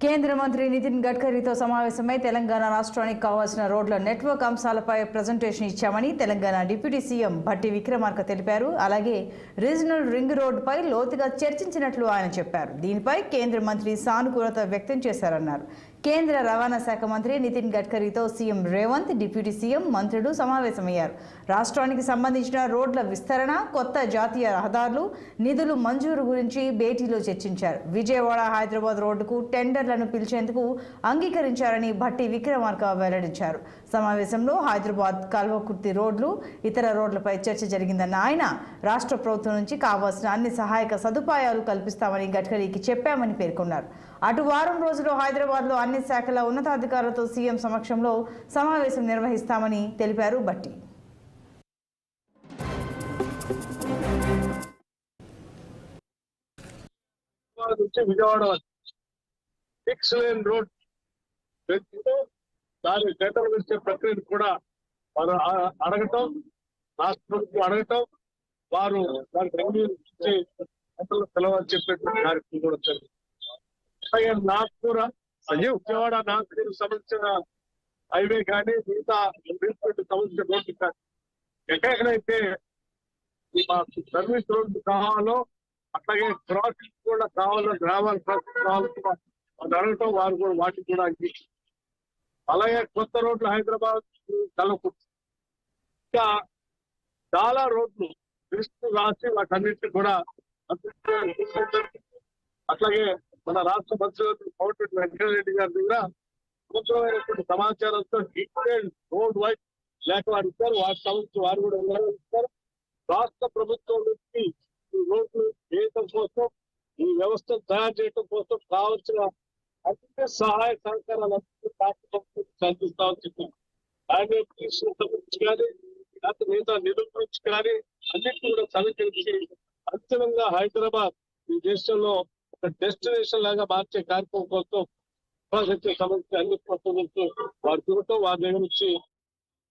కేంద్ర మంత్రి నితిన్ గడ్కరీతో సమావేశమై తెలంగాణ రాష్ట్రానికి కావాల్సిన రోడ్ల నెట్వర్క్ అంశాలపై ప్రజెంటేషన్ ఇచ్చామని తెలంగాణ డిప్యూటీ సీఎం భట్టి విక్రమార్క తెలిపారు. అలాగే రీజనల్ రింగ్ రోడ్డుపై లోతుగా చర్చించినట్లు ఆయన చెప్పారు. దీనిపై కేంద్ర మంత్రి సానుకూలత వ్యక్తం చేశారన్నారు. కేంద్ర రవాణా శాఖ మంత్రి నితిన్ గడ్కరీతో సీఎం రేవంత్, డిప్యూటీ సీఎం, మంత్రులు సమావేశమయ్యారు. రాష్ట్రానికి సంబంధించిన రోడ్ల విస్తరణ, కొత్త జాతీయ రహదారులు, నిధులు మంజూరు గురించి భేటీలో చర్చించారు. విజయవాడ హైదరాబాద్ రోడ్డుకు టెండర్లను పిలిచేందుకు అంగీకరించారని భట్టి విక్రమార్క వెల్లడించారు. సమావేశంలో హైదరాబాద్ కల్వకుర్తి రోడ్లు, ఇతర రోడ్లపై చర్చ జరిగిందన్న ఆయన రాష్ట్ర ప్రభుత్వం నుంచి కావాల్సిన అన్ని సహాయక సదుపాయాలు కల్పిస్తామని గడ్కరీకి చెప్పామని పేర్కొన్నారు. అటు వారం రోజుల్లో హైదరాబాద్లో అన్ని శాఖల ఉన్నతాధికారులతో సీఎం సమక్షంలో సమావేశం నిర్వహిస్తామని తెలిపారు భట్టి. విజయవాడ 6 లేన్ రోడ్ దాని టెండర్ ఇచ్చే ప్రక్రియను కూడా మనం అడగటం, రాష్ట్ర ప్రభుత్వం అడగటం, వారు దానికి ఇచ్చి పిలవని చెప్పేటువంటి కార్యక్రమం కూడా జరిగింది. అలాగే నాగ్పూర్ విజయవాడ నాగ్పూర్ సంబంధించిన హైవే కానీ మిగతా సంబంధించిన రోడ్డు కానీ ఎక్కడెక్కడైతే మాకు సర్వీస్ రోడ్డు కావాలో అట్లాగే క్రాసింగ్ కూడా కావాలో, గ్రామాల క్రాసింగ్ కావాలో అది అడగటం, వారు కూడా వాటికి కూడా అంగీకరించారు. అలాగే కొత్త రోడ్లు హైదరాబాద్ కల్వకుర్తి, ఇంకా చాలా రోడ్లు లిస్టు రాసి వాటన్నిటిని కూడా అట్లాగే మన రాష్ట్ర మంత్రి కోమటిరెడ్డి వెంకటరెడ్డి గారి దగ్గర అవసరమైనటువంటి సమాచారంతో డీటెయిల్ రోడ్ వైజ్ లేక వారు ఇస్తారు, వాటి సంబంధించి వారు కూడా ఇస్తారు. రాష్ట్ర ప్రభుత్వం నుంచి ఈ రోడ్లు చేయటం కోసం, ఈ వ్యవస్థను తయారు చేయడం కోసం కావాల్సిన అన్ని సహాయ సహకారాలు రాష్ట్ర ప్రభుత్వం అందిస్తామని చెప్పారు. ఆయన సంబంధించి కానీ లేకపోతే మిగతా నిధుల గురించి కానీ అన్నింటినీ కూడా సమీకరించి అంతిమంగా హైదరాబాద్ ఈ దేశంలో ఒక డెస్టినేషన్ లాగా మార్చే కార్యక్రమం కోసం సంబంధించి అన్ని ప్రభుత్వం వారు చూడటం, వారి దగ్గర నుంచి